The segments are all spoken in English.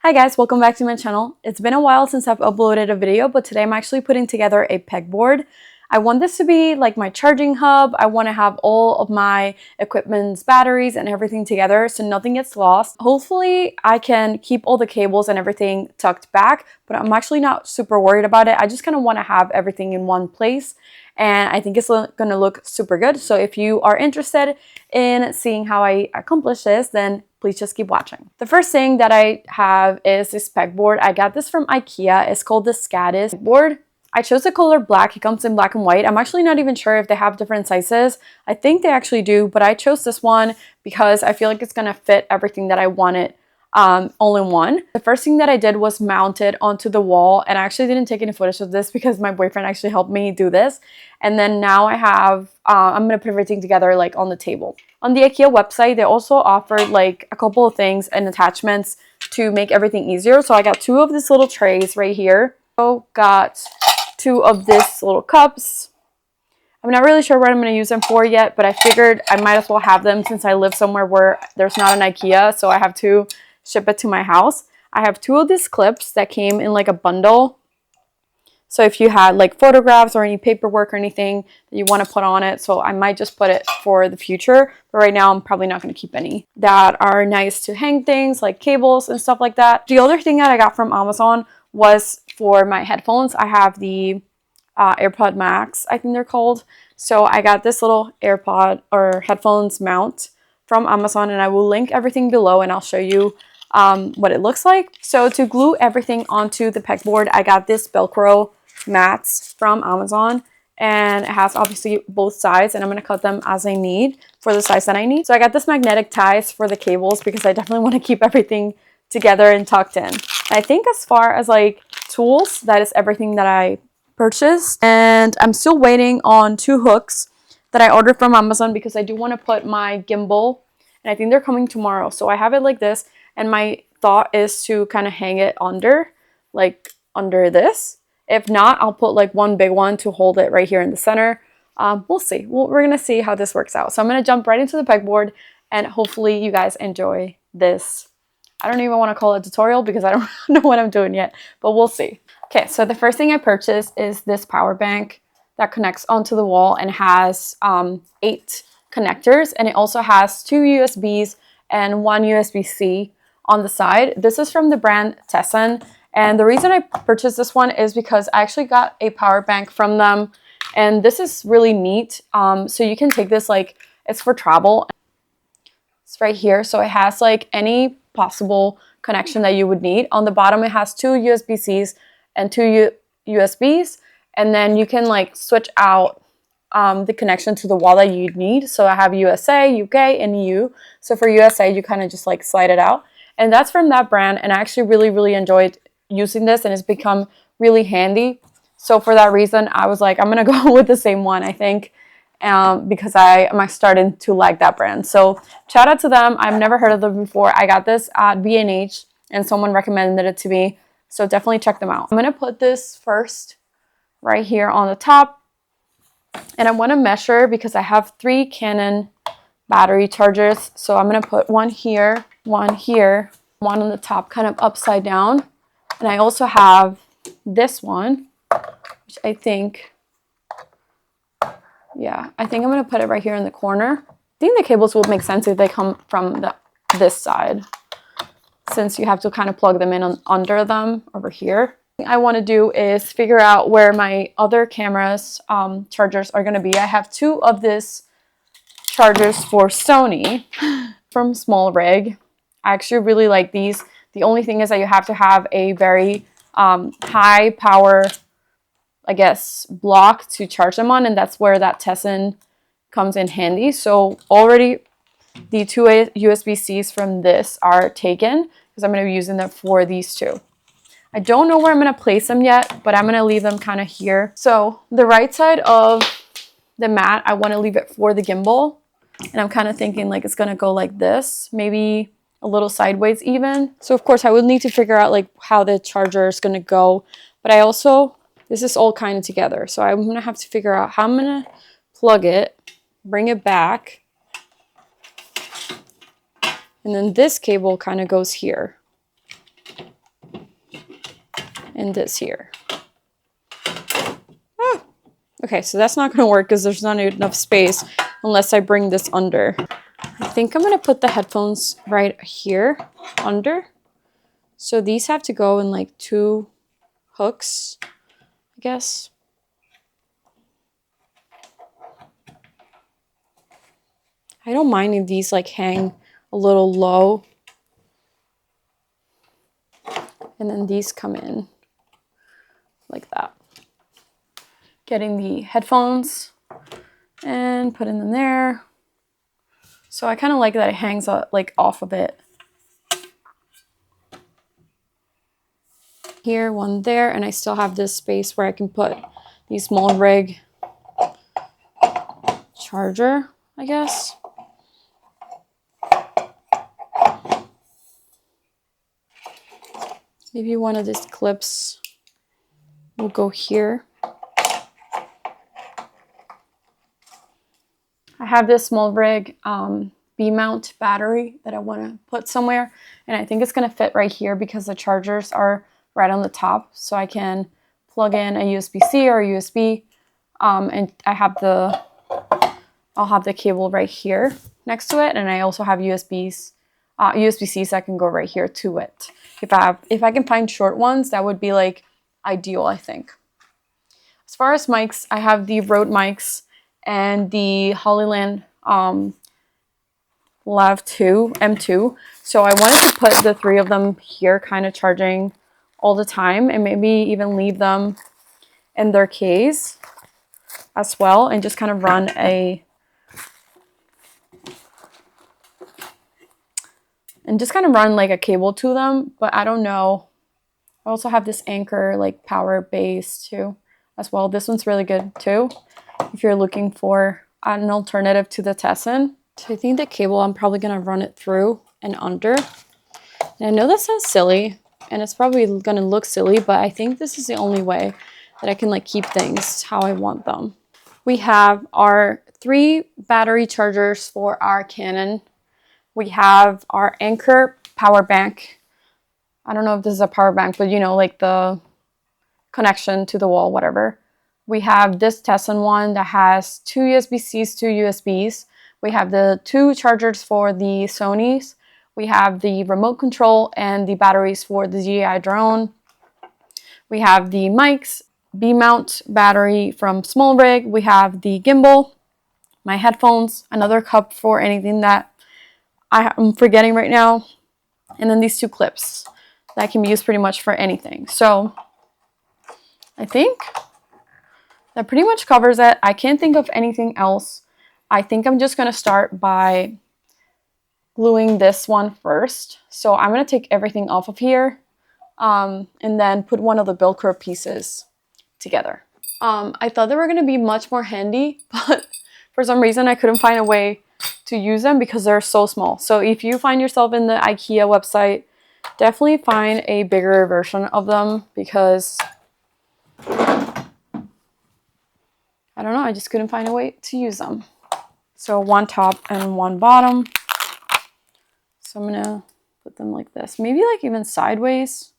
Hi guys, welcome back to my channel. It's been a while since I've uploaded a video, but today I'm actually putting together a pegboard. I want this to be like my charging hub. I want to have all of my equipment's batteries and everything together so nothing gets lost. Hopefully I can keep all the cables and everything tucked back, but I'm actually not super worried about it. I just kind of want to have everything in one place, and I think it's going to look super good. So if you are interested in seeing how I accomplish this, then please just keep watching. The first thing that I have is this pegboard. I got this from Ikea. It's called the Skadis board. I chose the color black. It comes in black and white. I'm actually not even sure if they have different sizes. I think they actually do, but I chose this one because I feel like it's gonna fit everything that I wanted all in one. The first thing that I did was mount it onto the wall, and I actually didn't take any footage of this because my boyfriend actually helped me do this. And then now I have, I'm gonna put everything together like on the table. On the Ikea website, they also offered like a couple of things and attachments to make everything easier. So I got two of these little trays right here. So got two of these little cups. I'm not really sure what I'm going to use them for yet, but I figured I might as well have them since I live somewhere where there's not an Ikea, so I have to ship it to my house. I have two of these clips that came in like a bundle. So if you had like photographs or any paperwork or anything that you want to put on it, so I might just put it for the future, but right now I'm probably not going to keep any. That are nice to hang things like cables and stuff like that. The other thing that I got from Amazon was for my headphones. I have the AirPod Max, I think they're called. So I got this little AirPod or headphones mount from Amazon, and I will link everything below and I'll show you what it looks like. So to glue everything onto the pegboard, I got this Velcro mats from Amazon, and it has obviously both sides, and I'm going to cut them as I need for the size that I need. So I got this magnetic ties for the cables because I definitely want to keep everything together and tucked in. I think as far as like tools, that is everything that I purchased, and I'm still waiting on two hooks that I ordered from Amazon because I do want to put my gimbal, and I think they're coming tomorrow. So I have it like this, and my thought is to kind of hang it under, like under this. If not, I'll put like one big one to hold it right here in the center. We'll see. We're gonna see how this works out. So I'm gonna jump right into the pegboard, and hopefully you guys enjoy this. I don't even want to call it a tutorial because I don't know what I'm doing yet, but we'll see. Okay, so the first thing I purchased is this power bank that connects onto the wall and has 8 connectors, and it also has 2 USBs and 1 USB-C on the side. This is from the brand Tesson, and the reason I purchased this one is because I actually got a power bank from them, and this is really neat. So you can take this, like, it's for travel. It's right here, so it has like any possible connection that you would need. On the bottom, it has 2 USB-Cs and 2 USBs, and then you can like switch out the connection to the wall that you need. So I have USA, UK, and EU. So for USA, you kind of just like slide it out, and that's from that brand. And I actually really enjoyed using this, and it's become really handy. So for that reason, I was like, I'm gonna go with the same one, I think, because I am starting to like that brand. So shout out to them. I've never heard of them before. I got this at B&H, and someone recommended it to me. So definitely check them out. I'm going to put this first right here on the top, and I want to measure because I have 3 Canon battery chargers. So I'm going to put one here, one on the top, kind of upside down. And I also have this one, which I think, yeah, I think I'm going to put it right here in the corner. I think the cables will make sense if they come from this side, since you have to kind of plug them in under them over here. What I want to do is figure out where my other camera's chargers are going to be. I have 2 of these chargers for Sony from Small Rig. I actually really like these. The only thing is that you have to have a very high power, I guess, block to charge them on, and that's where that Tesson comes in handy. So already the 2 USB-Cs from this are taken because I'm going to be using them for these 2. I don't know where I'm going to place them yet, but I'm going to leave them kind of here. So the right side of the mat, I want to leave it for the gimbal, and I'm kind of thinking like it's going to go like this, maybe a little sideways even. So of course I would need to figure out like how the charger is going to go, but I also, this is all kind of together. So I'm going to have to figure out how I'm going to plug it, bring it back, and then this cable kind of goes here. and this here. Okay, so that's not going to work because there's not enough space unless I bring this under. I think I'm going to put the headphones right here under. So these have to go in like 2 hooks, I guess. I don't mind if these like hang a little low. And then these come in like that. Getting the headphones and putting them there. So I kind of like that it hangs like off of it. Here, one there, and I still have this space where I can put the small rig charger, I guess. Maybe one of these clips will go here. I have this small rig B-mount battery that I want to put somewhere, and I think it's going to fit right here because the chargers are right on the top, so I can plug in a USB-C or a USB, and I'll have the cable right here next to it, and I also have USB-Cs that can go right here to it. If I can find short ones, that would be like ideal, I think. As far as mics, I have the Rode mics and the Hollyland Lav 2 M2. So I wanted to put the 3 of them here, kind of charging all the time, and maybe even leave them in their case as well, and just kind of run like a cable to them. But I don't know. I also have this Anchor like power base too as well. This one's really good too if you're looking for an alternative to the Tesson. So I think the cable, I'm probably going to run it through and under. And I know that sounds silly, and it's probably going to look silly, but I think this is the only way that I can like keep things how I want them. We have our 3 battery chargers for our Canon. We have our Anchor power bank. I don't know if this is a power bank, but you know, like the connection to the wall, whatever. We have this Tesson one that has 2 USB-Cs, 2 USBs. We have the 2 chargers for the Sonys. We have the remote control and the batteries for the DJI drone. We have the mics, B-mount battery from Small Rig. We have the gimbal, my headphones, another cup for anything that I'm forgetting right now, and then these 2 clips that can be used pretty much for anything. So I think that pretty much covers it. I can't think of anything else. I think I'm just going to start by gluing this one first. So I'm going to take everything off of here and then put one of the Velcro pieces together. I thought they were going to be much more handy, but for some reason I couldn't find a way to use them because they're so small. So if you find yourself in the Ikea website, definitely find a bigger version of them because I don't know, I just couldn't find a way to use them. So 1 top and 1 bottom. So I'm gonna put them like this, maybe like even sideways.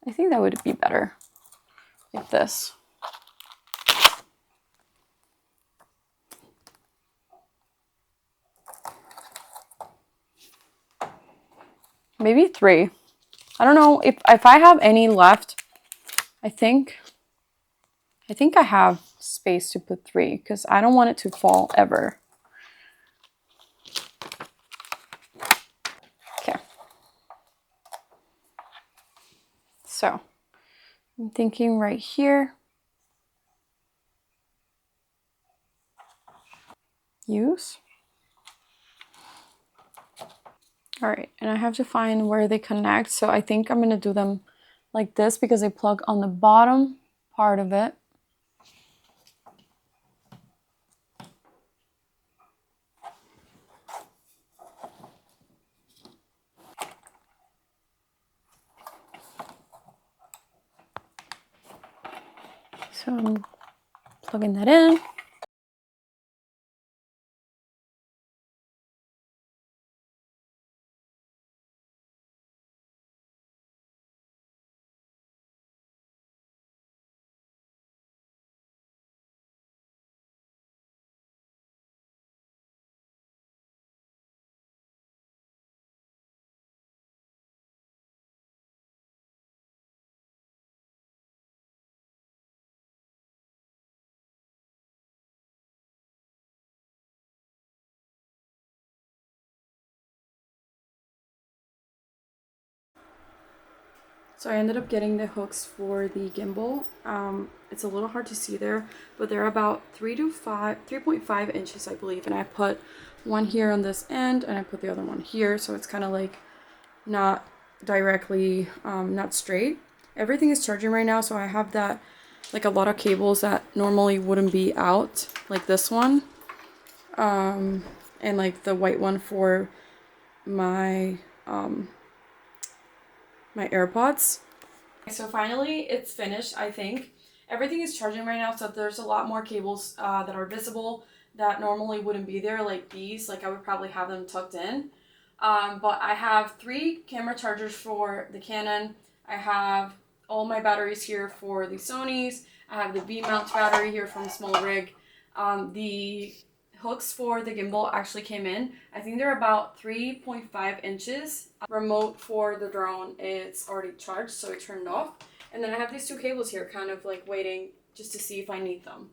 I think that would be better, like this. Maybe 3. I don't know if I have any left. I think I have space to put 3 because I don't want it to fall ever. Okay. So I'm thinking right here. Use. All right, and I have to find where they connect. So I think I'm gonna do them like this because they plug on the bottom part of it. So I'm plugging that in. So I ended up getting the hooks for the gimbal. It's a little hard to see there, but they're about 3.5 inches, I believe. And I put one here on this end, and I put the other one here, so it's kind of like not directly, not straight. Everything is charging right now, so I have that, like a lot of cables that normally wouldn't be out, like this one, and like the white one for my my AirPods. So finally it's finished, I think. Everything is charging right now, so there's a lot more cables that are visible that normally wouldn't be there, like these. Like I would probably have them tucked in. But I have 3 camera chargers for the Canon. I have all my batteries here for the Sonys. I have the V-mount battery here from Small Rig. The hooks for the gimbal actually came in. I think they're about 3.5 inches. Remote for the drone, it's already charged, so it turned off. And then I have these 2 cables here kind of like waiting just to see if I need them.